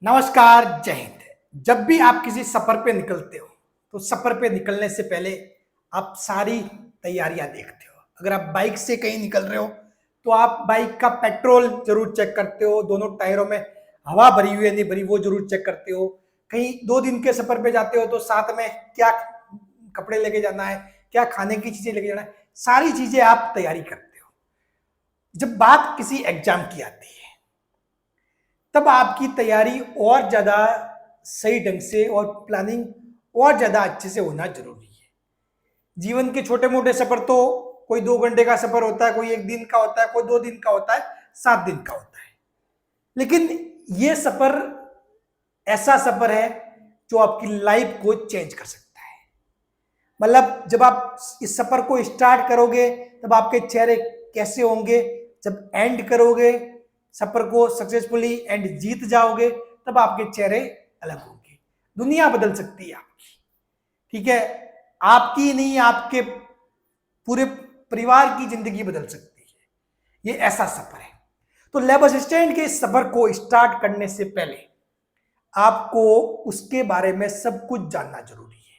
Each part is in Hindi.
नमस्कार, जय हिंद। जब भी आप किसी सफर पे निकलते हो तो सफर पे निकलने से पहले आप सारी तैयारियां देखते हो। अगर आप बाइक से कहीं निकल रहे हो तो आप बाइक का पेट्रोल जरूर चेक करते हो, दोनों टायरों में हवा भरी हुई है नहीं भरी वो जरूर चेक करते हो। कहीं 2 दिन के सफर पे जाते हो तो साथ में क्या कपड़े लेके जाना है, क्या खाने की चीजें लेके जाना है, सारी चीजें आप तैयारी करते हो। जब बात किसी एग्जाम की आती है तब आपकी तैयारी और ज्यादा सही ढंग से और प्लानिंग और ज्यादा अच्छे से होना जरूरी है। जीवन के छोटे मोटे सफर तो कोई 2 घंटे का सफर होता है, कोई 1 दिन का होता है, कोई 2 दिन का होता है, 7 दिन का होता है। लेकिन ये सफर ऐसा सफर है जो आपकी लाइफ को चेंज कर सकता है। मतलब जब आप इस सफर को स्टार्ट करोगे तब आपके चेहरे कैसे होंगे, जब एंड करोगे सफर को सक्सेसफुली एंड जीत जाओगे तब आपके चेहरे अलग होंगे। दुनिया बदल सकती है आपकी, ठीक है, आपकी नहीं, आपके पूरे परिवार की जिंदगी बदल सकती है। ये ऐसा सफर है। तो लैब असिस्टेंट के इस सफर को स्टार्ट करने से पहले आपको उसके बारे में सब कुछ जानना जरूरी है।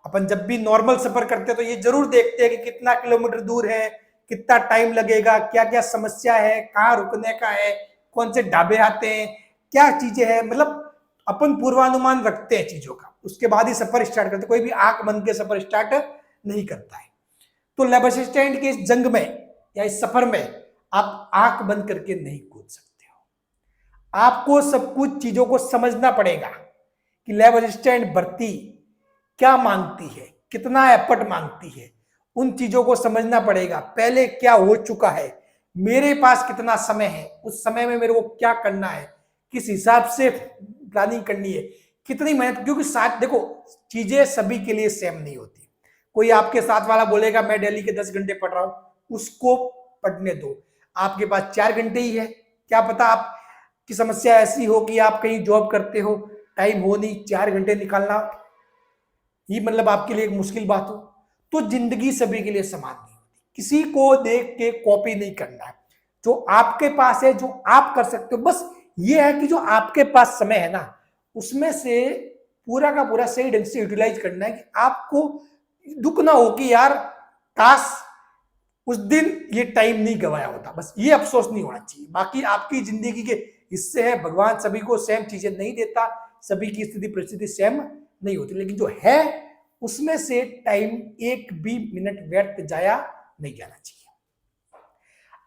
अपन जब भी नॉर्मल सफर करते हैं तो ये जरूर देखते हैं कि कितना किलोमीटर दूर है, कितना टाइम लगेगा, क्या क्या समस्या है, कहाँ रुकने का है, कौन से ढाबे आते हैं, क्या चीजें हैं। मतलब अपन पूर्वानुमान रखते हैं चीजों का, उसके बाद ही सफर स्टार्ट करते। कोई भी आंख बंद के सफर स्टार्ट नहीं करता है। तो लैब असिस्टेंट के इस जंग में या इस सफर में आप आंख बंद करके नहीं कूद सकते हो। आपको सब कुछ चीजों को समझना पड़ेगा कि लैब असिस्टेंट भर्ती क्या मांगती है, कितना एफर्ट मांगती है, उन चीजों को समझना पड़ेगा। पहले क्या हो चुका है, मेरे पास कितना समय है, उस समय में मेरे को क्या करना है, किस हिसाब से प्लानिंग करनी है, कितनी मेहनत। क्योंकि साथ देखो, चीजें सभी के लिए सेम नहीं होती। कोई आपके साथ वाला बोलेगा मैं डेली के 10 घंटे पढ़ रहा हूं, उसको पढ़ने दो। आपके पास 4 घंटे ही है, क्या पता आपकी समस्या ऐसी हो कि आप कहीं जॉब करते हो, टाइम हो नहीं, 4 घंटे निकालना ही मतलब आपके लिए एक मुश्किल बात हो। तो जिंदगी सभी के लिए समान नहीं होती, किसी को देख के कॉपी नहीं करना है। जो आपके पास है, जो आप कर सकते हो, बस ये है कि जो आपके पास समय है ना, उसमें से पूरा का पूरा सही ढंग से यूटिलाइज करना है कि आपको दुख ना हो कि यार काश उस दिन ये टाइम नहीं गवाया होता। बस ये अफसोस नहीं होना चाहिए। बाकी आपकी जिंदगी के हिस्से है, भगवान सभी को सेम चीजें नहीं देता, सभी की स्थिति परिस्थिति सेम नहीं होती, लेकिन जो है उसमें से टाइम एक भी मिनट व्यर्थ जाया नहीं जाना चाहिए।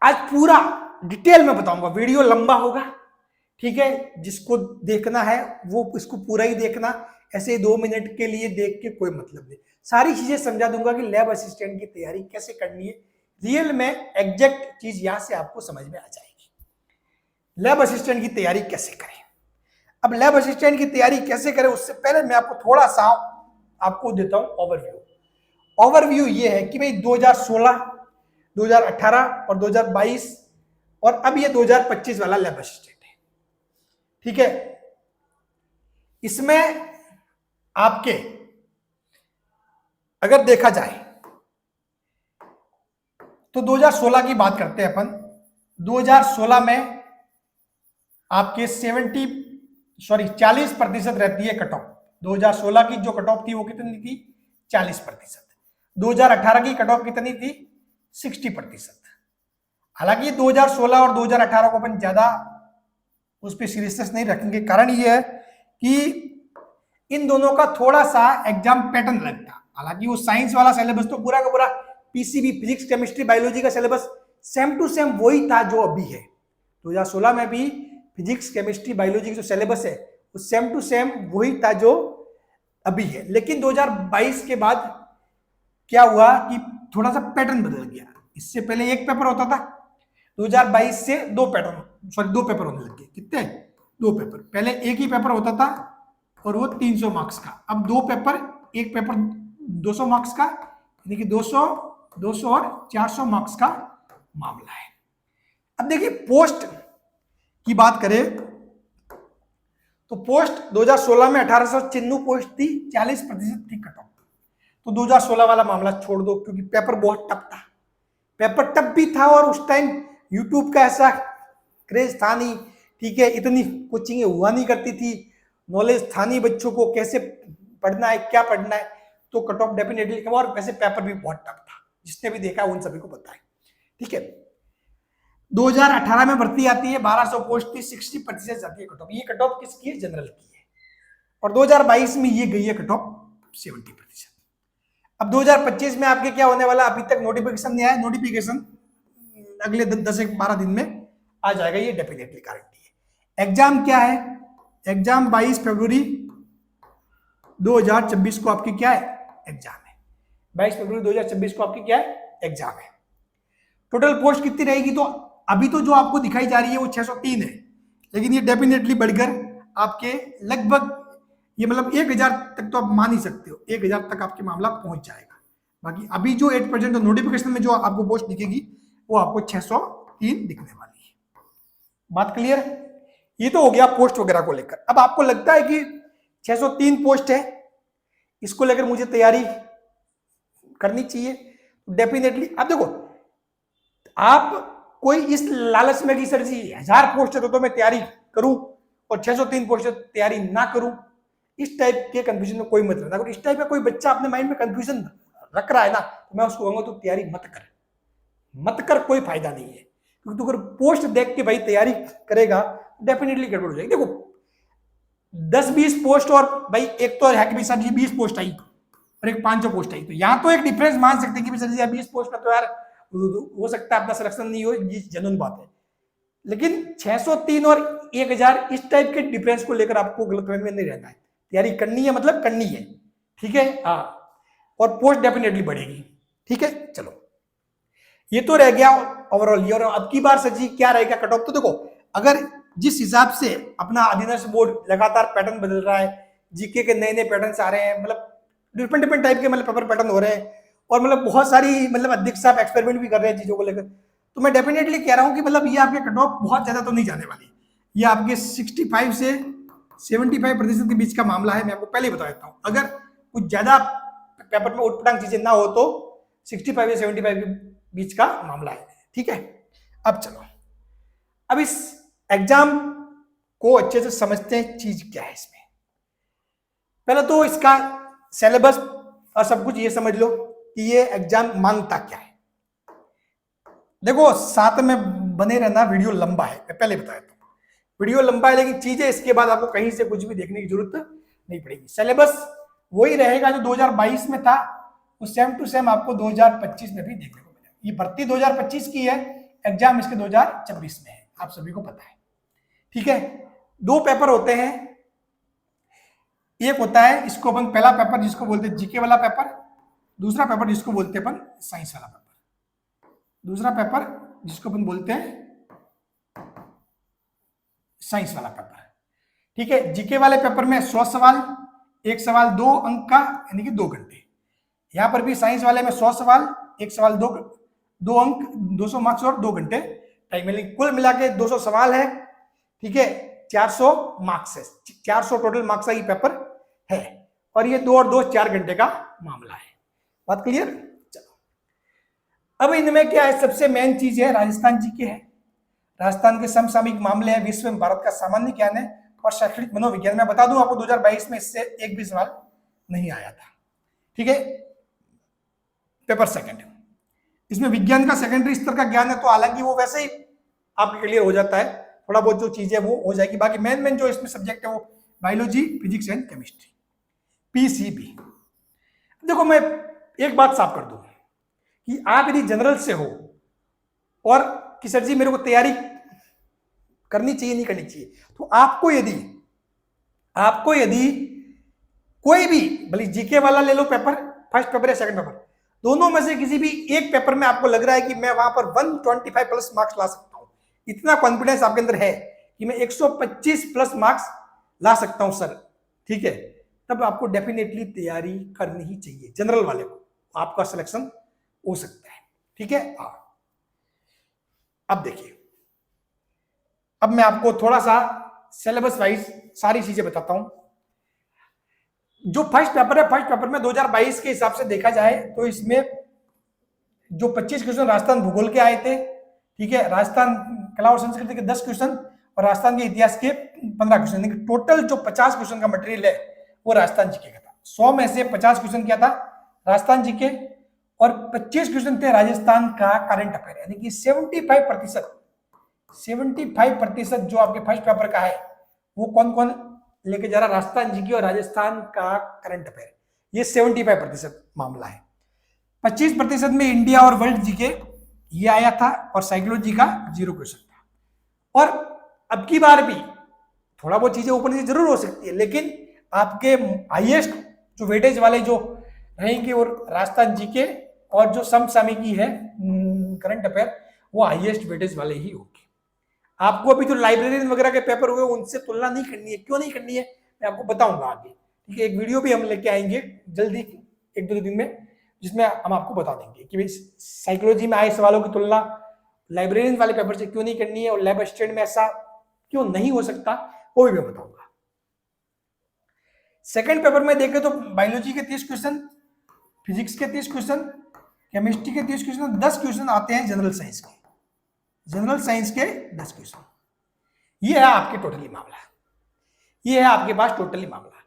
आज पूरा डिटेल में बताऊंगा, वीडियो लंबा होगा, ठीक है, जिसको देखना है वो इसको पूरा ही देखना। ऐसे 2 मिनट के लिए देख के कोई मतलब नहीं। सारी चीजें समझा दूंगा कि लैब असिस्टेंट की तैयारी कैसे करनी है। रियल में एग्जैक्ट चीज यहां से आपको समझ में आ जाएगी। लैब असिस्टेंट की तैयारी कैसे करें। अब लैब असिस्टेंट की तैयारी कैसे करें उससे पहले मैं आपको थोड़ा सा आपको देता हूं ओवरव्यू। ओवरव्यू ये है कि भाई 2016, 2018 और 2022 और अब ये 2025 वाला लैब असिस्टेंट है, ठीक है। इसमें आपके अगर देखा जाए तो 2016 की बात करते हैं अपन। 2016 में आपके 40% रहती है कट ऑफ। 2016 की जो कट ऑफ थी वो कितनी थी, 40%। 2018 की कट ऑफ कितनी थी, 60%। हालांकि 2016 और 2018 को अपन ज्यादा उस पर सीरियसनेस नहीं रखेंगे। कारण ये है कि इन दोनों का थोड़ा सा एग्जाम पैटर्न लगता। हालांकि वो साइंस वाला सिलेबस तो पूरा का पूरा पीसीबी, फिजिक्स केमिस्ट्री बायोलॉजी का सिलेबस सेम टू सेम वही था जो अभी है। 2016 में भी फिजिक्स केमिस्ट्री बायोलॉजी का जो सिलेबस है वो सेम टू सेम वही था जो अभी है। लेकिन 2022 के बाद क्या हुआ कि थोड़ा सा पैटर्न बदल गया। इससे पहले एक पेपर होता था, 2022 से दो पेपर होने लग गए। कितने, 2 पेपर। पहले एक ही पेपर होता था और वो 300 मार्क्स का। अब 2 पेपर, एक पेपर 200 मार्क्स का, यानी कि 200 200 और 400 मार्क्स का मामला है। अब देखिए पोस्ट की बात करें तो पोस्ट 2016 में 1896 पोस्ट थी, 40% थी कट ऑफ। तो 2016 वाला मामला छोड़ दो क्योंकि पेपर बहुत टफ था। पेपर टफ भी था और उस टाइम यूट्यूब का ऐसा क्रेज था नहीं ठीक है, इतनी कोचिंग हुआ नहीं करती थी, नॉलेज था नहीं बच्चों को कैसे पढ़ना है, क्या पढ़ना है, तो कट ऑफ डेफिनेटली कम, और वैसे पेपर भी बहुत टफ था, जिसने भी देखा उन सभी को पता है। ठीक है, 2018 में भर्ती आती है, 1200 पोस्ट थी, 60% जाती है कट ऑफ। ये कट ऑफ किसकी है? जनरल की है। और 2022 में ये गई है कट ऑफ 70%। अब 2025 में आपके क्या होने वाला, अभी तक नोटिफिकेशन नहीं आया, नोटिफिकेशन अगले 10-12 दिन में आ जाएगा, ये डेफिनेटली गारंटी है। एग्जाम क्या है? एग्जाम 22 फरवरी 2026 को आपकी क्या है? एग्जाम है। 22 फरवरी 2026 को आपकी क्या है? एग्जाम है। टोटल पोस्ट कितनी रहेगी? तो अभी तो जो आपको दिखाई जा रही है वो 603 है, लेकिन ये डेफिनेटली बढ़कर आपके लगभग ये मतलब 1000 तक तो आप मान ही सकते हो, 1000 तक आपके मामला पहुंच जाएगा। बाकी अभी जो 8% नोटिफिकेशन में जो आपको पोस्ट दिखेगी वो आपको 603 दिखने वाली है। बात क्लियर? ये तो हो गया पोस्ट वगैरह को लेकर। अब आपको लगता है कि 603 पोस्ट है, इसको लेकर मुझे तैयारी करनी चाहिए, डेफिनेटली। अब देखो, आप कोई इस लालच में कि सर जी 1000 पोस्ट है तो मैं तैयारी करूं और 603 पोस्ट तैयारी ना करूं, इस टाइप के कंफ्यूजन में कोई मत रहना। अगर इस टाइप का कोई बच्चा अपने माइंड में कंफ्यूजन रख रहा है ना, तो मैं उसको कहूंगा तो तैयारी मत कर, कोई फायदा नहीं है। क्योंकि अगर पोस्ट देख के भाई तैयारी करेगा डेफिनेटली गड़बड़ हो जाएगी। देखो 10-20 पोस्ट, और भाई एक तो है कि सर जी 20 पोस्ट आई और एक 500 पोस्ट आई, तो यहाँ तो एक डिफरेंस मान सकते हैं कि सर जी 20 पोस्ट में तो यार हो सकता है अपना सिलेक्शन नहीं हो, ये जेन्युइन बात है। लेकिन 603 और 1000 इस टाइप के डिफरेंस को लेकर आपको गलतफहमी में नहीं रहना है। तैयारी करनी है मतलब करनी है, ठीक है। हाँ, और पोस्ट डेफिनेटली बढ़ेगी, ठीक है। चलो, ये तो रह गया ओवरऑल। और अब की बार सर जी क्या रहेगा कट ऑफ? तो देखो, अगर जिस हिसाब से अपना आदिनाश बोर्ड लगातार पैटर्न बदल रहा है, जीके के नए नए पैटर्न आ रहे हैं, मतलब डिफरेंट टाइप के मतलब पेपर पैटर्न हो रहे हैं, और मतलब बहुत सारी मतलब अध्यक्ष साहब एक्सपेरिमेंट भी कर रहे हैं चीजों को लेकर, तो मैं डेफिनेटली कह रहा हूं कि मतलब ये आपके कट ऑफ बहुत ज्यादा तो नहीं जाने वाली। ये आपके 65 से 75% के बीच का मामला है। मैं आपको पहले ही बता देता हूं, अगर कुछ ज्यादा पेपर में उटपटांग चीजें ना हो तो 65 से 75 के बीच का मामला है, ठीक है। अब चलो, अब इस एग्जाम को अच्छे से समझते हैं, चीज क्या है इसमें। पहले तो इसका सिलेबस और सब कुछ ये समझ लो कि ये एग्जाम मांगता क्या है। देखो, साथ में बने रहना, वीडियो लंबा है, मैं पहले बताया था वीडियो लंबा है, लेकिन चीजें इसके बाद आपको कहीं से कुछ भी देखने की जरूरत नहीं पड़ेगी। सिलेबस वही रहेगा जो 2022 में था, वो सेम टू सेम आपको 2025 में भी देखने को मिलेगा। ये भर्ती 2025 की है, एग्जाम इसके 2026 में है, आप सभी को पता है, ठीक है। 2 पेपर होते हैं, एक होता है इसको अपन पहला पेपर जिसको बोलते हैं जीके वाला पेपर, दूसरा पेपर जिसको बोलते हैं अपन साइंस वाला पेपर, दूसरा पेपर जिसको अपन बोलते हैं साइंस वाला पेपर, ठीक है। जीके वाले पेपर में 100 सवाल, एक सवाल 2 अंक का, यानी कि 2 घंटे। यहां पर भी साइंस वाले में 100 सवाल, एक सवाल 2 अंक, 200 मार्क्स और 2 घंटे टाइम मिलेंगे। कुल मिला के 200 सवाल है, ठीक है, 400 मार्क्स है, 400 टोटल मार्क्स का ये पेपर है, और ये 2 और 2 4 घंटे का मामला है। बात क्लियर? चलो, अब इनमें क्या है, सबसे मेन चीज है राजस्थान जीके है, राजस्थान के समसामयिक मामले हैं, विश्व में भारत का सामान्य ज्ञान है, और शैक्षणिक मनोविज्ञान। मैं बता दूं आपको 2022 में इससे एक भी सवाल नहीं आया था, ठीक है। पेपर सेकंड, इसमें विज्ञान का सेकेंडरी स्तर का ज्ञान है, तो हालांकि वो वैसे ही आपके क्लियर हो जाता है, थोड़ा बहुत जो चीजें वो हो जाएगी। बाकी मेन जो इसमें सब्जेक्ट है वो biology, physics and chemistry, PCB. देखो, मैं एक बात साफ कर दूं कि आप यदि जनरल से हो और कि सर जी मेरे को तैयारी करनी चाहिए नहीं करनी चाहिए, तो आपको यदि कोई भी भले जीके वाला ले लो पेपर, फर्स्ट पेपर या सेकंड पेपर, दोनों में से किसी भी एक पेपर में आपको लग रहा है कि मैं वहां पर 125 प्लस मार्क्स ला सकता हूं, इतना कॉन्फिडेंस आपके अंदर है कि मैं 125 प्लस मार्क्स ला सकता हूं सर, ठीक है, तब आपको डेफिनेटली तैयारी करनी ही चाहिए। जनरल वाले को आपका सिलेक्शन हो सकता है, ठीक है। अब देखिए, अब मैं आपको थोड़ा सा सिलेबस वाइज सारी चीजें बताता हूं। जो फर्स्ट पेपर है, फर्स्ट पेपर में 2022 के हिसाब से देखा जाए तो इसमें जो 25 क्वेश्चन राजस्थान भूगोल के आए थे, ठीक है, राजस्थान कला और संस्कृति के 10 क्वेश्चन, और राजस्थान के इतिहास के 15 क्वेश्चन, यानी कि टोटल जो 50 क्वेश्चन का मटेरियल है वो राजस्थान जीके का था। 100 में से 50 क्वेश्चन क्या था, राजस्थान जीके, और 25 क्वेश्चन थे राजस्थान का करंट अफेयर, यानी कि 75% जो आपके फर्स्ट पेपर का है वो कौन कौन लेके जा रहा, राजस्थान जीके और राजस्थान का करंट अफेयर, ये 75% मामला है। 25% में इंडिया और वर्ल्ड जीके ये आया था, और साइकोलॉजी का 0 क्वेश्चन था। और अब की बार भी थोड़ा बहुत चीजें ऊपर नीचे जरूर हो सकती है, लेकिन आपके हाईएस्ट जो वेटेज वाले जो रहेंगे वो राजस्थान जीके और जो समसामयिकी है करंट अफेयर, वो हाईएस्ट वेटेज वाले ही होंगे। आपको अभी जो लाइब्रेरियन वगैरह के पेपर हुए उनसे तुलना नहीं करनी है। क्यों नहीं करनी है मैं आपको बताऊंगा आगे, ठीक है। एक वीडियो भी हम लेके आएंगे जल्दी 1-2 दिन में, जिसमें हम आपको बता देंगे कि साइकोलॉजी में आए सवालों की तुलना लाइब्रेरियन वाले पेपर से क्यों नहीं करनी है, और लैब असिस्टेंट में ऐसा क्यों नहीं हो सकता, वो भी मैं बताऊंगा। सेकंड पेपर में देखें तो बायोलॉजी के 30 क्वेश्चन, फिजिक्स के 30 क्वेश्चन, केमिस्ट्री के 30 क्वेश्चन, 10 क्वेश्चन आते हैं जनरल साइंस के। जनरल साइंस के 10 क्वेश्चन, ये है आपके टोटली मामला, ये है आपके पास टोटली मामला।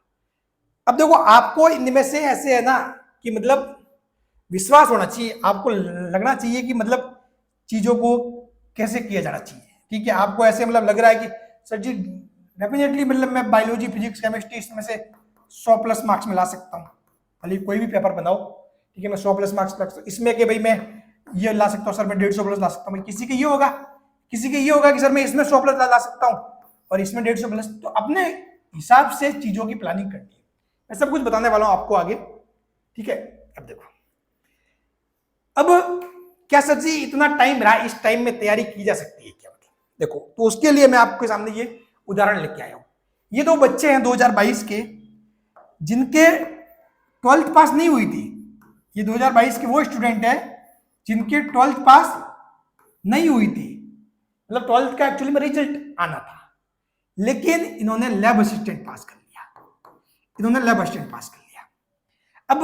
अब देखो आपको इनमें से ऐसे है ना कि मतलब विश्वास होना चाहिए, आपको लगना चाहिए कि मतलब चीजों को कैसे किया जाना चाहिए, ठीक है। आपको ऐसे मतलब लग रहा है कि सर जी डेफिनेटली मतलब मैं बायोलॉजी फिजिक्स केमिस्ट्री इसमें से 100+ मार्क्स में ला सकता हूँ, भले कोई भी पेपर बनाओ, ठीक है, मैं 100+ मार्क्स ला सकता हूँ इसमें, कि भाई मैं ये ला सकता हूँ सर, मैं 150+ ला सकता हूँ। किसी के ये होगा, किसी के ये होगा कि सर मैं इसमें 100+ ला सकता हूँ और इसमें 150+। तो अपने हिसाब से चीजों की प्लानिंग करनी है, मैं सब कुछ बताने वाला हूँ आपको आगे, ठीक है। अब देखो, अब क्या सर जी इतना टाइम रहा, इस टाइम में तैयारी की जा सकती है क्या, मतलब देखो, तो उसके लिए मैं आपके सामने ये उदाहरण लेके आया हूँ। ये 2 बच्चे हैं 2022 के, जिनके 12th पास नहीं हुई थी। ये 2022 के वो स्टूडेंट है जिनके 12th पास नहीं हुई थी, मतलब 12th का एक्चुअली में रिजल्ट आना था, लेकिन इन्होंने लैब असिस्टेंट पास कर लिया, इन्होंने लैब असिस्टेंट पास कर लिया। अब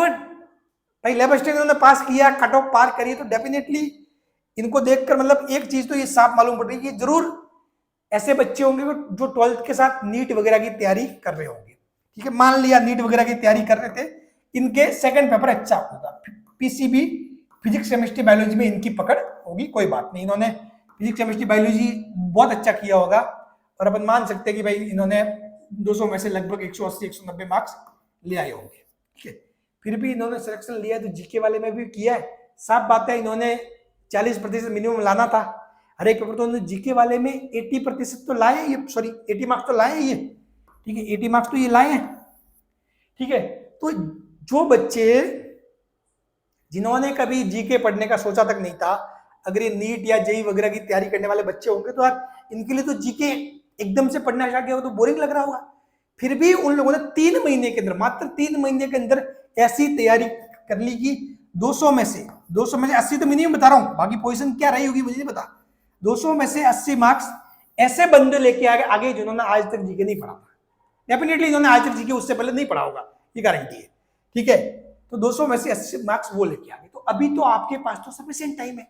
भाई लैब असिस्टेंट इन्होंने पास किया, कट ऑफ पार करी, तो डेफिनेटली इनको देखकर मतलब एक चीज तो ये साफ मालूम पड़ रही है कि जरूर ऐसे बच्चे होंगे जो 12th के साथ नीट वगैरह की तैयारी कर रहे होंगे, ठीक है। मान लिया नीट वगैरह की तैयारी कर रहे थे, इनके सेकंड पेपर अच्छा होगा, पीसीबी फिजिक्स केमिस्ट्री बायोलॉजी में इनकी पकड़ होगी, कोई बात नहीं, इन्होंने फिजिक्स केमिस्ट्री बायोलॉजी बहुत अच्छा किया होगा, और अपन मान सकते हैं कि भाई इन्होंने 200 में से लगभग 180-190 मार्क्स ले आए होंगे, ठीक है। फिर भी इन्होंने सिलेक्शन लिया तो जीके वाले में भी किया है, साफ बात है इन्होंने 40% मिनिमम लाना था हर एक पेपर, तो उन्होंने जीके वाले में 80% तो लाए, ये सॉरी 80 मार्क्स तो लाए ये, ठीक है, 80 मार्क्स तो ये लाए हैं, ठीक है। तो जो बच्चे जिन्होंने कभी जीके पढ़ने का सोचा तक नहीं था, अगर ये नीट या जेई वगैरह की तैयारी करने वाले बच्चे होंगे तो यार इनके लिए तो जीके एकदम से पढ़ना स्टार्ट किया तो बोरिंग लग रहा होगा। फिर भी उन लोगों ने 3 महीने के अंदर, मात्र 3 महीने के अंदर ऐसी तैयारी कर ली कि 200 में से 80 तो मिनिमम बता रहा हूं, बाकी पोजीशन क्या रही होगी मुझे नहीं पता, 200 में से 80 मार्क्स ऐसे बंदे लेके आगे जिन्होंने आज तक जीके नहीं पढ़ा था। डेफिनेटली इन्होंने आज तक जीके उससे पहले नहीं पढ़ा होगा, ये गारंटी है, ठीक है। तो 200 में से 80 मार्क्स वो लेके आ गए, तो अभी तो आपके पास तो सफिशिएंट टाइम है,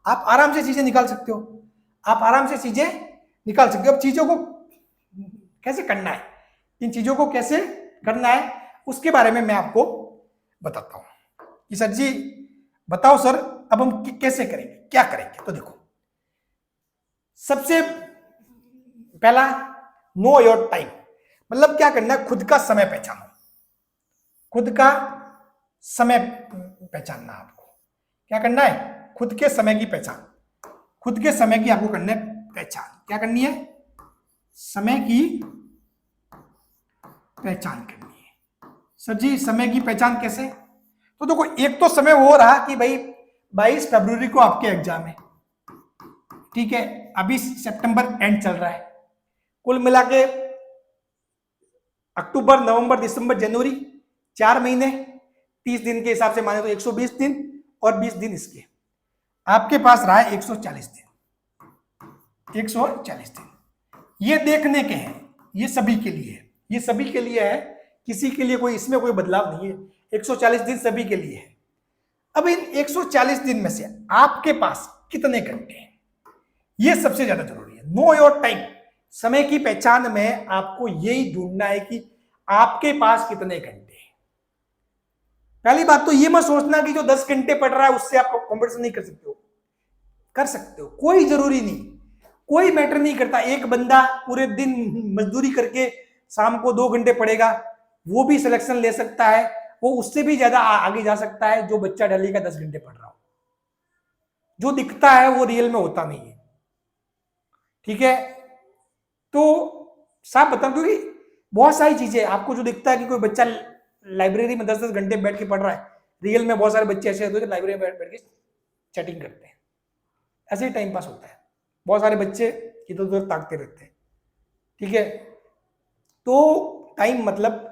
आप आराम से चीजें निकाल सकते हो, आप आराम से चीजें निकाल सकते हो। अब चीजों को कैसे करना है, इन चीजों को कैसे करना है उसके बारे में मैं आपको बताता हूं कि सर जी बताओ सर अब हम कैसे करेंगे, क्या करेंगे। तो देखो, सबसे पहला नो योर टाइम, मतलब क्या करना है, खुद का समय पहचानो, खुद का समय पहचानना, आपको क्या करना है, खुद के समय की पहचान, खुद के समय की आपको करना है पहचान, क्या करनी है, समय की पहचान करनी है। सर जी समय की पहचान कैसे, तो देखो एक तो समय वो रहा कि भाई 22 फरवरी को आपके एग्जाम है, ठीक है, अभी सितंबर एंड चल रहा है, कुल मिला के अक्टूबर नवंबर दिसंबर जनवरी 4 महीने, 30 दिन के हिसाब से माने तो 120 दिन और 20 दिन इसके, आपके पास रहा है 140 दिन, 140 दिन ये देखने के हैं, ये सभी के लिए है, ये सभी के लिए है, किसी के लिए कोई इसमें कोई बदलाव नहीं है, 140 दिन सभी के लिए है। अब इन 140 दिन में से आपके पास कितने घंटे हैं, ये सबसे ज्यादा जरूरी है। नो योर टाइम, समय की पहचान में आपको यही ढूंढना है कि आपके पास कितने घंटे हैं। पहली बात तो ये मत सोचना कि जो 10 घंटे पढ़ रहा है उससे आप कॉम्पिटिशन नहीं कर सकते हो, कर सकते हो, कोई जरूरी नहीं, कोई मैटर नहीं करता। एक बंदा पूरे दिन मजदूरी करके शाम को 2 घंटे पढ़ेगा, वो भी सिलेक्शन ले सकता है, वो उससे भी ज्यादा आगे जा सकता है जो बच्चा डेली का 10 घंटे पढ़ रहा हो। जो दिखता है वो रियल में होता नहीं है, ठीक है। तो साफ बताऊं, क्योंकि बहुत सारी चीजें आपको जो दिखता है कि कोई बच्चा लाइब्रेरी में 10-10 घंटे बैठ के पढ़ रहा है, रियल में बहुत सारे बच्चे ऐसे होते हैं जो लाइब्रेरी में बैठ के चैटिंग करते हैं, ऐसे ही टाइम पास होता है। बहुत सारे बच्चे इधर उधर ताकते रहते हैं, ठीक है। तो टाइम मतलब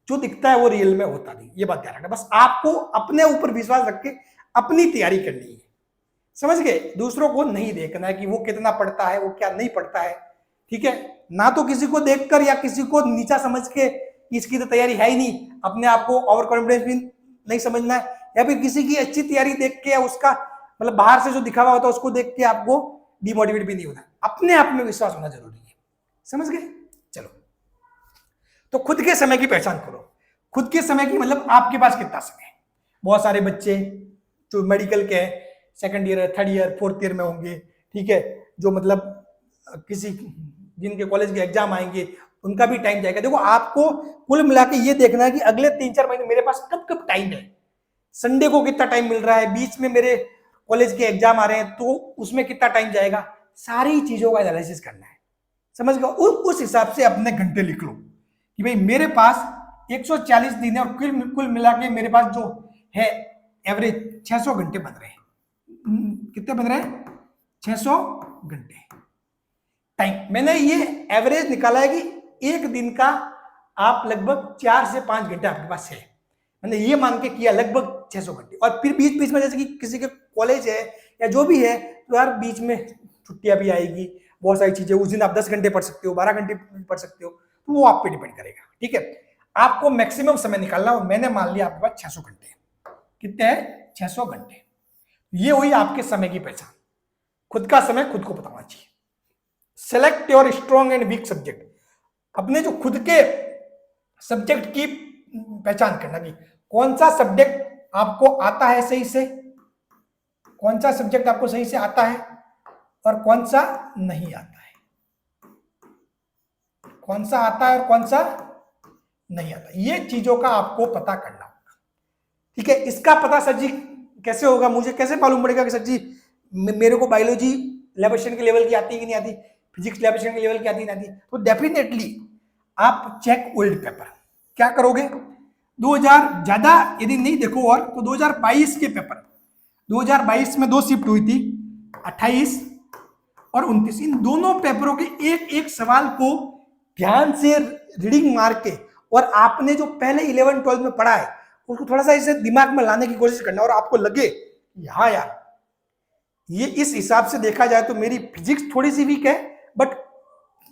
जो दिखता है वो रियल में होता नहीं, ये बात ध्यान रखना। बस आपको अपने ऊपर विश्वास रख के अपनी तैयारी करनी है, समझ गए। दूसरों को नहीं देखना है कि वो कितना पढ़ता है, वो क्या नहीं पढ़ता है, ठीक है। ना तो किसी को देखकर या किसी को नीचा समझ के इसकी तो तैयारी है ही नहीं, अपने आप को ओवर कॉन्फिडेंस भी नहीं समझना है, या फिर किसी की अच्छी तैयारी देख के या उसका मतलब बाहर से जो दिखावा होता है उसको देख के आपको डिमोटिवेट भी नहीं होना। अपने आप में विश्वास होना जरूरी है, समझ गए। चलो, तो खुद के समय की पहचान करो। खुद के समय की मतलब आपके पास कितना समय है। बहुत सारे बच्चे जो मेडिकल के second year, third year, fourth year में होंगे, ठीक है, जो मतलब किसी जिनके कॉलेज के एग्जाम आएंगे उनका भी टाइम जाएगा। देखो, आपको कुल मिला के ये देखना है कि अगले 3-4 महीने मेरे पास कब कब टाइम है, संडे को कितना टाइम मिल रहा है, बीच में मेरे कॉलेज के एग्जाम आ रहे हैं तो उसमें कितना टाइम जाएगा, सारी चीजों का एनालिसिस करना है, समझ गए। उस हिसाब से अपने घंटे लिख लो कि भाई मेरे पास 140 दिन है और कुल मिला के मेरे पास जो है एवरेज 600 घंटे बन रहे हैं। कितने बन रहे हैं? 600 घंटे टाइम। मैंने ये एवरेज निकाला है कि एक दिन का आप लगभग 4 से 5 घंटे आपके पास है, मैंने ये मान के किया लगभग 600 घंटे। और फिर बीच बीच में जैसे कि किसी के कॉलेज है या जो भी है तो यार बीच में छुट्टियां भी आएगी, बहुत सारी चीजें, उस दिन आप 10 घंटे पढ़ सकते हो, 12 घंटे पढ़ सकते हो, तो वो आप पे डिपेंड करेगा, ठीक है। आपको मैक्सिमम समय निकालना और मैंने मान लिया आपके पास 600 घंटे। कितने हैं? 600 घंटे। ये हुई आपके समय की पहचान। खुद का समय खुद को बताना चाहिए। Select your strong and weak subject. अपने जो खुद के सब्जेक्ट की पहचान करना कि कौन सा सब्जेक्ट आपको आता है सही से, कौन सा सब्जेक्ट आपको सही से आता है और कौन सा नहीं आता है, कौन सा आता है और कौन सा नहीं आता, ये चीजों का आपको पता करना होगा, ठीक है। इसका पता सर जी कैसे होगा, मुझे कैसे मालूम पड़ेगा कि सर जी मेरे को बायोलॉजी लैबोरेटरी के लेवल की आती है कि नहीं आती, फिजिक्स लैबोरेटरी के लेवल की आती है नहीं आती। तो डेफिनेटली आप चेक ओल्ड पेपर। क्या करोगे? 2000 ज्यादा यदि नहीं देखो और तो 2022 के पेपर, 2022 में 2 शिफ्ट हुई थी, 28 और 29, इन दोनों पेपरों के एक एक सवाल को ध्यान से रीडिंग मार के और आपने जो पहले 11-12 में पढ़ा है उसको थोड़ा सा इसे दिमाग में लाने की कोशिश करना, और आपको लगे हाँ यार ये इस हिसाब से देखा जाए तो मेरी फिजिक्स थोड़ी सी वीक है बट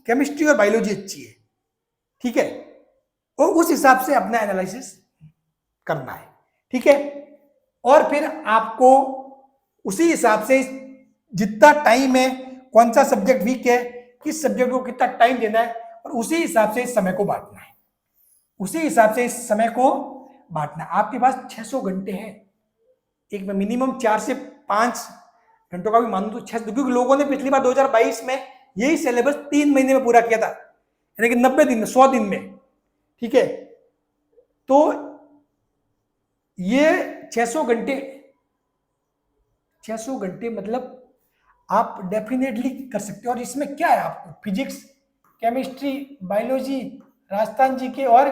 केमिस्ट्री और बायोलॉजी अच्छी है, ठीक है, और उस हिसाब से अपना एनालिसिस करना है, ठीक है। और फिर आपको उसी हिसाब से जितना टाइम है, कौन सा सब्जेक्ट वीक है, किस सब्जेक्ट को कितना टाइम देना है, और उसी हिसाब से इस समय को बांटना है, उसी हिसाब से इस समय को बांटना। आपके पास 600 घंटे हैं, एक में मिनिमम 4 से 5 घंटों का भी मान दो 600, क्योंकि लोगों ने पिछली बार 2022 में यही सिलेबस 3 महीने में पूरा किया था, यानी कि 90 दिन में, 100 दिन में, ठीक है। तो ये 600 घंटे, 600 घंटे मतलब आप डेफिनेटली कर सकते हो। और इसमें क्या है, आपको physics, chemistry, biology, Rajasthan GK और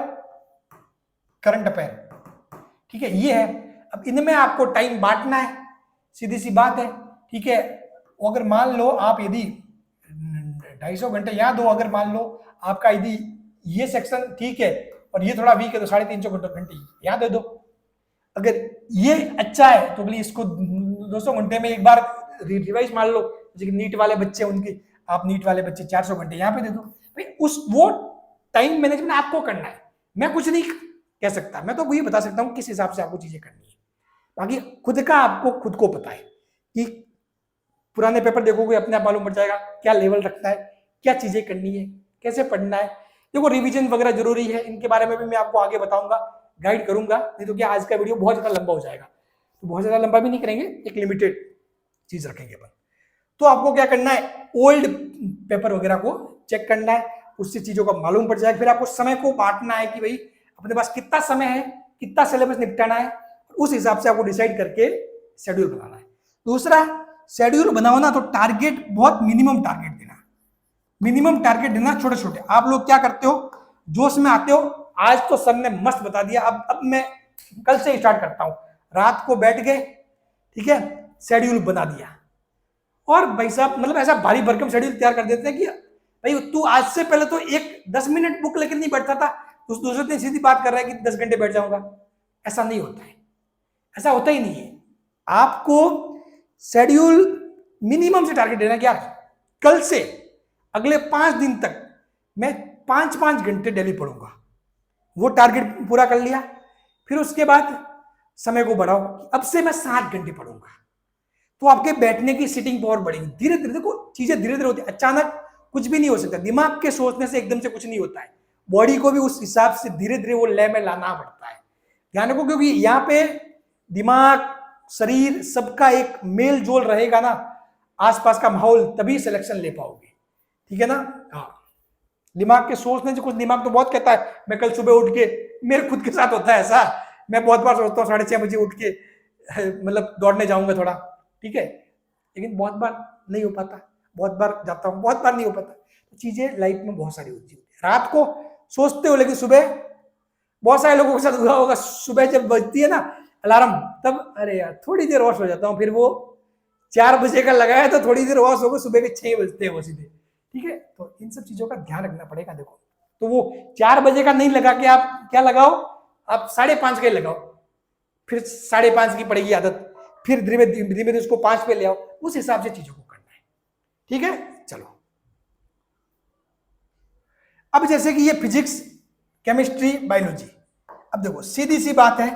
करंट अफेयर, ठीक है, ये है। अब इनमें आपको टाइम बांटना है, सीधी सी बात है, ठीक है। अगर मान लो आप यदि 250 घंटे याद हो, अगर मान लो आपका यदि ये सेक्शन ठीक है और ये थोड़ा वीक है तो 350 घंटे याद है दो। अगर ये अच्छा है तो प्लीज इसको 200 घंटे में एक बार रिवाइज मार लो, जैसे नीट वाले बच्चे उनके, आप नीट वाले बच्चे 400 घंटे यहाँ पे दे दो भाई। उस वो टाइम मैनेजमेंट आपको करना है, मैं कुछ नहीं कह सकता, मैं तो वही बता सकता हूँ किस हिसाब से आपको चीजें करनी है। बाकी खुद का आपको खुद को पता है कि पुराने पेपर देखोगे अपने आप मालूम पड़ जाएगा क्या लेवल रखता है, क्या चीजें करनी है, कैसे पढ़ना है। देखो रिवीजन वगैरह जरूरी है, इनके बारे में भी मैं आपको आगे बताऊंगा, गाइड करूंगा, नहीं तो क्या आज का वीडियो बहुत ज्यादा लंबा हो जाएगा। तो बहुत ज्यादा लंबा भी नहीं करेंगे, एक लिमिटेड चीज रखेंगे अपन। तो आपको क्या करना है, ओल्ड पेपर वगैरह को चेक करना है, उससे चीजों का मालूम पड़ जाएगा। फिर आपको समय को बांटना है कि भाई अपने पास कितना समय है, कितना सिलेबस निपटाना है, उस हिसाब से आपको डिसाइड करके शेड्यूल बनाना है। दूसरा, शेड्यूल बनाओ ना तो टारगेट बहुत मिनिमम टारगेट देना, मिनिमम टारगेट देना छोटे छोटे। आप लोग क्या करते हो, जोश में आते हो, आज तो सर ने मस्त बता दिया, अब मैं कल से स्टार्ट करता हूं, रात को बैठ गए, ठीक है, शेड्यूल बना दिया, और भाई साहब मतलब ऐसा भारी भरकम शेड्यूल तैयार कर देते हैं कि भाई तू आज से पहले तो 10 मिनट बुक लेकर नहीं बैठता था, उस दूसरे दिन सीधी बात कर रहा है कि 10 घंटे बैठ जाऊंगा। ऐसा नहीं होता है, ऐसा होता ही नहीं है। आपको शेड्यूल मिनिमम से टारगेट देना, क्या कल से अगले 5 दिन तक मैं 5-5 घंटे डेली पढ़ूंगा, वो टारगेट पूरा कर लिया। फिर उसके बाद समय को बढ़ाओ, अब से मैं 7 घंटे पढ़ूंगा, तो आपके बैठने की सिटिंग पावर बढ़ेगी। धीरे धीरे देखो चीजें धीरे धीरे होती है, अचानक कुछ भी नहीं हो सकता, दिमाग के सोचने से एकदम से कुछ नहीं होता है, बॉडी को भी उस हिसाब से धीरे धीरे वो लय में लाना पड़ता है, ध्यान रखो, क्योंकि यहाँ पे दिमाग शरीर सबका एक मेल जोल रहेगा ना, आसपास का माहौल, तभी सिलेक्शन ले पाओगे, ठीक है ना। हाँ, दिमाग के सोचने से कुछ, दिमाग तो बहुत कहता है मैं कल सुबह उठ के, मेरे खुद के साथ होता है ऐसा, मैं बहुत बार सोचता हूँ 6:30 बजे उठ के मतलब दौड़ने जाऊंगा थोड़ा, ठीक है, लेकिन बहुत बार नहीं हो पाता, बहुत बार जाता हूँ, बहुत बार नहीं हो पाता। तो चीजें लाइफ में बहुत सारी होती है, रात को सोचते हो लेकिन सुबह, बहुत सारे लोगों के साथ हुआ होगा, सुबह जब बजती है ना अलार्म, तब अरे यार थोड़ी देर और सो जाता हूँ, फिर वो 4 बजे का लगाया तो थोड़ी देर और सो गए, सुबह के 6 बजते हैं वो सीधे, ठीक है। तो इन सब चीजों का ध्यान रखना पड़ेगा। देखो तो वो 4 बजे का नहीं लगा के आप क्या लगाओ, आप 5:30 का ही लगाओ, फिर 5:30 की पड़ेगी आदत, फिर धीरे धीरे उसको 5 पे ले आओ, उस हिसाब से चीजों को करना है, ठीक है। चलो अब जैसे कि ये फिजिक्स केमिस्ट्री बायोलॉजी, अब देखो सीधी सी बात है,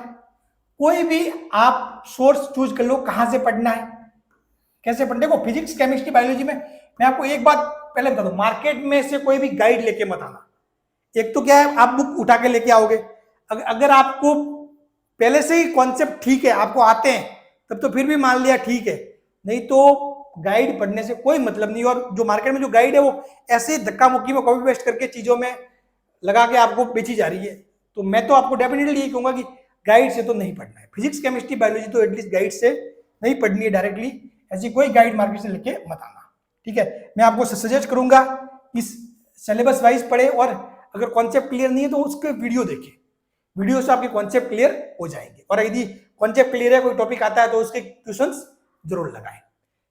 कोई भी आप सोर्स चूज कर लो कहां से पढ़ना है, कैसे पढ़ना। देखो फिजिक्स केमिस्ट्री बायोलॉजी में मैं आपको एक बात पहले बता दूं, मार्केट में से कोई भी गाइड लेके मत आना। एक तो क्या है, आप बुक उठा के लेके आओगे, अगर आपको पहले से ही कॉन्सेप्ट ठीक है, आपको आते हैं, तब तो फिर भी मान लिया ठीक है, नहीं तो गाइड पढ़ने से कोई मतलब नहीं। और जो मार्केट में जो गाइड है वो ऐसे धक्का मुक्की में कॉपी पेस्ट करके चीजों में लगा के आपको बेची जा रही है, तो मैं तो आपको डेफिनेटली ये कहूंगा कि गाइड से तो नहीं पढ़ना है, फिजिक्स केमिस्ट्री बायोलॉजी तो एटलीस्ट गाइड से नहीं पढ़नी है डायरेक्टली, ऐसी कोई गाइड मार्केट से लेके मत आना, ठीक है। मैं आपको सजेस्ट करूंगा इस सिलेबस वाइज पढ़े, और अगर कॉन्सेप्ट क्लियर नहीं है तो उसके वीडियो देखें, वीडियो से आपके कॉन्सेप्ट क्लियर हो जाएंगे, और यदि कॉन्सेप्ट क्लियर है, कोई टॉपिक आता है तो उसके ट्यूशंस जरूर लगाएं,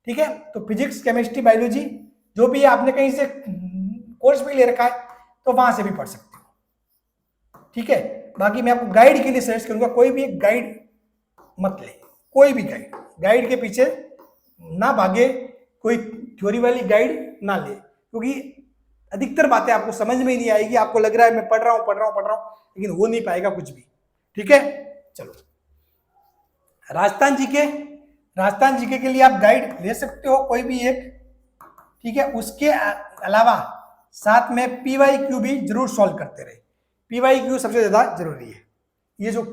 ठीक है। तो फिजिक्स केमिस्ट्री बायोलॉजी जो भी आपने कहीं से कोर्स भी ले रखा है तो वहां से भी पढ़ सकते हो, ठीक है। बाकी मैं आपको गाइड के लिए सजेस्ट करूंगा, कोई भी एक गाइड मत ले, कोई भी गाइड के पीछे ना भागे, कोई थ्योरी वाली गाइड ना ले, क्योंकि अधिकतर बातें आपको समझ में ही नहीं आएगी, आपको लग रहा है मैं पढ़ रहा हूं, लेकिन हो नहीं पाएगा कुछ भी, ठीक है। चलो राजस्थान जीके के लिए आप गाइड ले सकते हो कोई भी एक, ठीक है। उसके अलावा साथ में PYQ भी जरूर सॉल्व करते रहे, PYQ सबसे ज्यादा जरूरी है। ये जो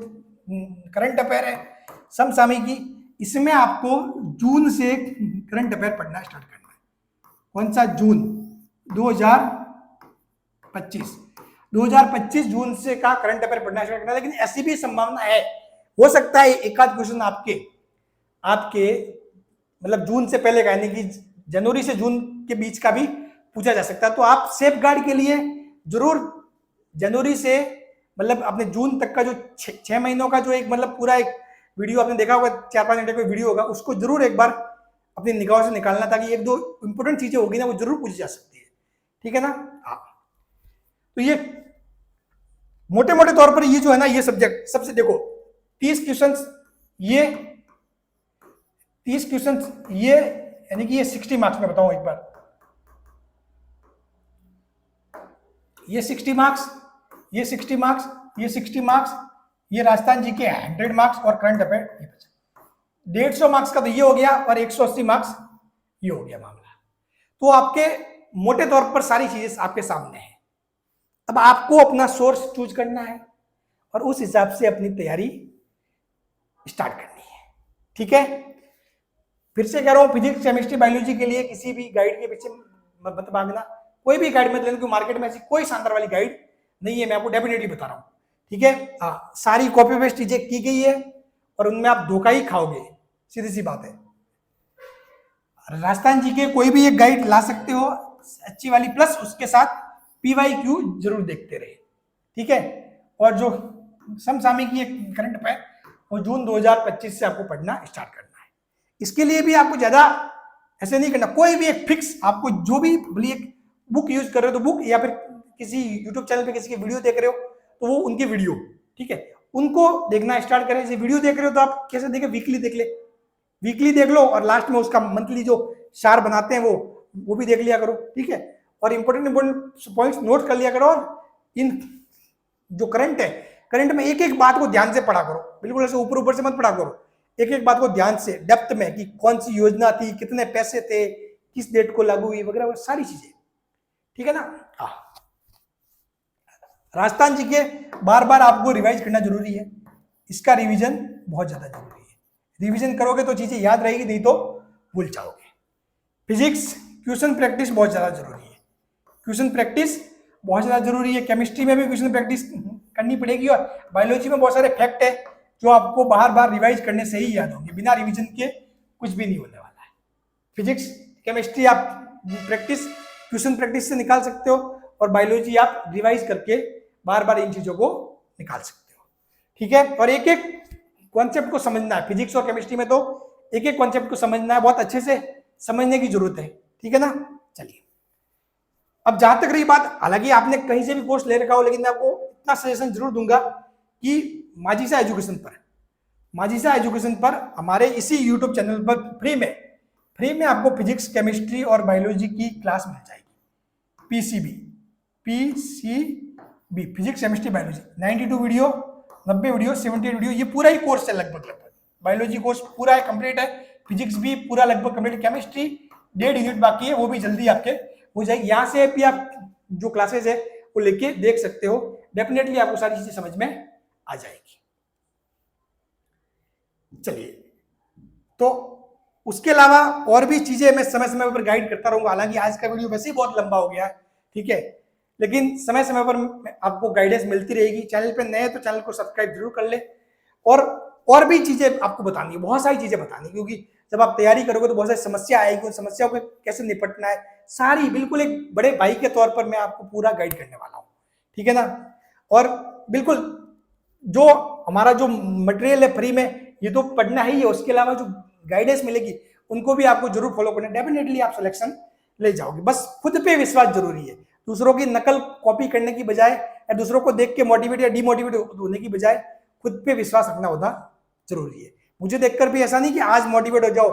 करंट अफेयर है समसामयिकी, इसमें आपको जून से करंट अफेयर पढ़ना स्टार्ट करना है। कौन सा जून 2025 जून से का करंट अफेयर पढ़ना स्टार्ट करना है। लेकिन ऐसी भी संभावना है, हो सकता है एक आध क्वेश्चन आपके मतलब जून से पहले का, यानी कि जनवरी से जून के बीच का भी पूछा जा सकता है। तो आप सेफ गार्ड के लिए जरूर जनवरी से मतलब अपने जून तक का जो 6 महीनों का जो एक मतलब पूरा एक वीडियो आपने देखा होगा, 4-5 घंटे का वीडियो होगा, उसको जरूर एक बार अपनी निगाहों से निकालना, ताकि 1-2 इंपोर्टेंट चीजें होगी ना, वो जरूर पूछी जा सकती है, ठीक है ना। हाँ, तो ये मोटे मोटे तौर पर ये जो है ना, ये सब्जेक्ट सबसे देखो 30 क्वेश्चंस ये यानी कि ये 60 मार्क्स में बताऊं एक बार, ये 60 मार्क्स, ये 60 मार्क्स, ये 60 मार्क्स, ये राजस्थान जी के 100 मार्क्स और करंट अफेयर 150 मार्क्स का तो ये हो गया, और 180 मार्क्स ये हो गया मामला। तो आपके मोटे तौर पर सारी चीजें आपके सामने है। अब आपको अपना सोर्स चूज करना है और उस हिसाब से अपनी तैयारी स्टार्ट करनी है। ठीक है, फिर से कह रहा हूं, फिजिक्स केमिस्ट्री बायोलॉजी के लिए किसी भी गाइड के पीछे मत भागना, कोई भी गाइड मत लेना, क्योंकि मार्केट में ऐसी कोई शानदार वाली गाइड नहीं है, मैं आपको डेफिनेटली बता रहा हूं। ठीक है, सारी कॉपी पेस्ट चीजें की गई है और उनमें आप धोखा ही खाओगे, सीधी सी बात है। राजस्थान जी के कोई भी एक गाइड ला सकते हो अच्छी वाली, प्लस उसके साथ PYQ जरूर देखते रहे। ठीक है, और जो समसामयिकी करंट अफेयर वो जून 2025 से आपको पढ़ना स्टार्ट करना है। इसके लिए भी आपको ज्यादा ऐसे नहीं करना, कोई भी एक फिक्स आपको जो भी बोलिए बुक यूज कर रहे हो तो बुक, या फिर किसी यूट्यूब चैनल पे किसी की वीडियो देख रहे हो तो वो उनकी वीडियो, ठीक है, उनको देखना स्टार्ट करें। जैसे वीडियो देख रहे हो तो आप कैसे देखें, वीकली देख ले, वीकली देख लो, और लास्ट में उसका मंथली जो सार बनाते हैं वो भी देख लिया करो। ठीक है, और इंपॉर्टेंट पॉइंट्स नोट कर लिया करो, और इन जो करंट है, करंट में एक एक बात को ध्यान से पढ़ा करो, बिल्कुल ऐसे ऊपर ऊपर से मत पढ़ा करो, एक एक बात को ध्यान से डेप्थ में, कि कौन सी योजना थी, कितने पैसे थे, किस डेट को लागू हुई, वगैरह सारी चीजें। ठीक है ना। हाँ, राजस्थान जी के बार बार आपको रिवाइज करना जरूरी है, इसका रिवीजन बहुत ज्यादा जरूरी है। रिवीजन करोगे तो चीजें याद रहेगी, नहीं तो भूल जाओगे। फिजिक्स क्वेश्चन प्रैक्टिस बहुत ज्यादा जरूरी है, क्वेश्चन प्रैक्टिस बहुत ज्यादा जरूरी है। केमिस्ट्री में भी क्वेश्चन प्रैक्टिस करनी पड़ेगी, और बायोलॉजी में बहुत सारे फैक्ट है जो आपको बार बार रिवाइज करने से ही याद होंगे, बिना रिवीजन के कुछ भी नहीं होने वाला है। फिजिक्स केमिस्ट्री आप प्रैक्टिस क्वेश्चन प्रैक्टिस से निकाल सकते हो, और बायोलॉजी आप रिवाइज करके बार बार इन चीजों को निकाल सकते हो। ठीक है, और एक एक कॉन्सेप्ट को समझना है, फिजिक्स और केमिस्ट्री में तो एक एक कॉन्सेप्ट को समझना है, बहुत अच्छे से समझने की जरूरत है। ठीक है ना। चलिए, अब जहां तक रही बात, हालांकि आपने कहीं से भी कोर्स ले रखा हो, लेकिन मैं आपको इतना सजेशन जरूर दूंगा कि माजिसा एजुकेशन पर हमारे इसी यूट्यूब चैनल पर फ्री में आपको फिजिक्स केमिस्ट्री और बायोलॉजी की क्लास मिल जाएगी। PCB physics chemistry biology 92 video, 90 video, 78 video, ये पूरा ही कोर्स है लगभग। बायोलॉजी कोर्स पूरा है, कंप्लीट है। फिजिक्स भी पूरा लगभग कंप्लीट, केमिस्ट्री 1.5 यूनिट बाकी है, वो भी जल्दी आपके हो जाएगी। यहाँ से भी आप जो क्लासेस है वो लेके देख सकते हो, डेफिनेटली आपको सारी चीजें समझ में आ जाएगी। चलिए, तो उसके अलावा और भी चीजें मैं समय समय पर गाइड करता रहूंगा। हालांकि आज का वीडियो वैसे ही बहुत लंबा हो गया है, ठीक है, लेकिन समय समय पर आपको गाइडेंस मिलती रहेगी। चैनल पे नए तो चैनल को सब्सक्राइब जरूर कर ले, और भी चीजें आपको बतानी है, बहुत सारी चीजें बतानी है, क्योंकि जब आप तैयारी करोगे तो बहुत सारी समस्या आएगी, उन समस्याओं को कैसे निपटना है, सारी बिल्कुल एक बड़े भाई के तौर पर मैं आपको पूरा गाइड करने वाला हूँ। ठीक है ना। और बिल्कुल जो हमारा जो मटेरियल है फ्री में, ये तो पढ़ना ही है, उसके अलावा जो गाइडेंस मिलेगी उनको भी आपको जरूर फॉलो करना, डेफिनेटली आप सिलेक्शन ले जाओगे। बस खुद पे विश्वास जरूरी है, दूसरों की नकल कॉपी करने की बजाय, या दूसरों को देख के मोटिवेट या डिमोटिवेट होने की बजाय खुद पे विश्वास रखना होना जरूरी है। मुझे देखकर भी ऐसा नहीं कि आज मोटिवेट हो जाओ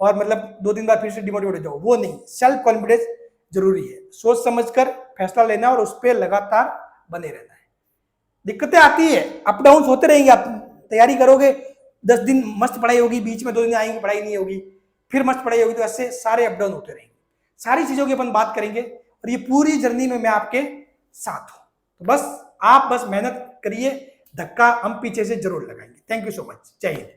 और मतलब 2-3 बार फिर से डिमोटिवेट हो जाओ, वो नहीं। सेल्फ कॉन्फिडेंस जरूरी है, सोच समझकर फैसला लेना और उस पर लगातार बने रहना है। दिक्कतें आती है, अप डाउन होते रहेंगे। आप तैयारी करोगे, 10 दिन मस्त पढ़ाई होगी, बीच में 2 दिन आएंगे पढ़ाई नहीं होगी, फिर मस्त पढ़ाई होगी, तो ऐसे सारे अप डाउन होते रहेंगे। सारी चीजों की अपन बात करेंगे, और ये पूरी जर्नी में मैं आपके साथ हूं। तो बस आप मेहनत करिए, धक्का हम पीछे से जरूर लगाएंगे। थैंक यू सो मच, जय हिंद।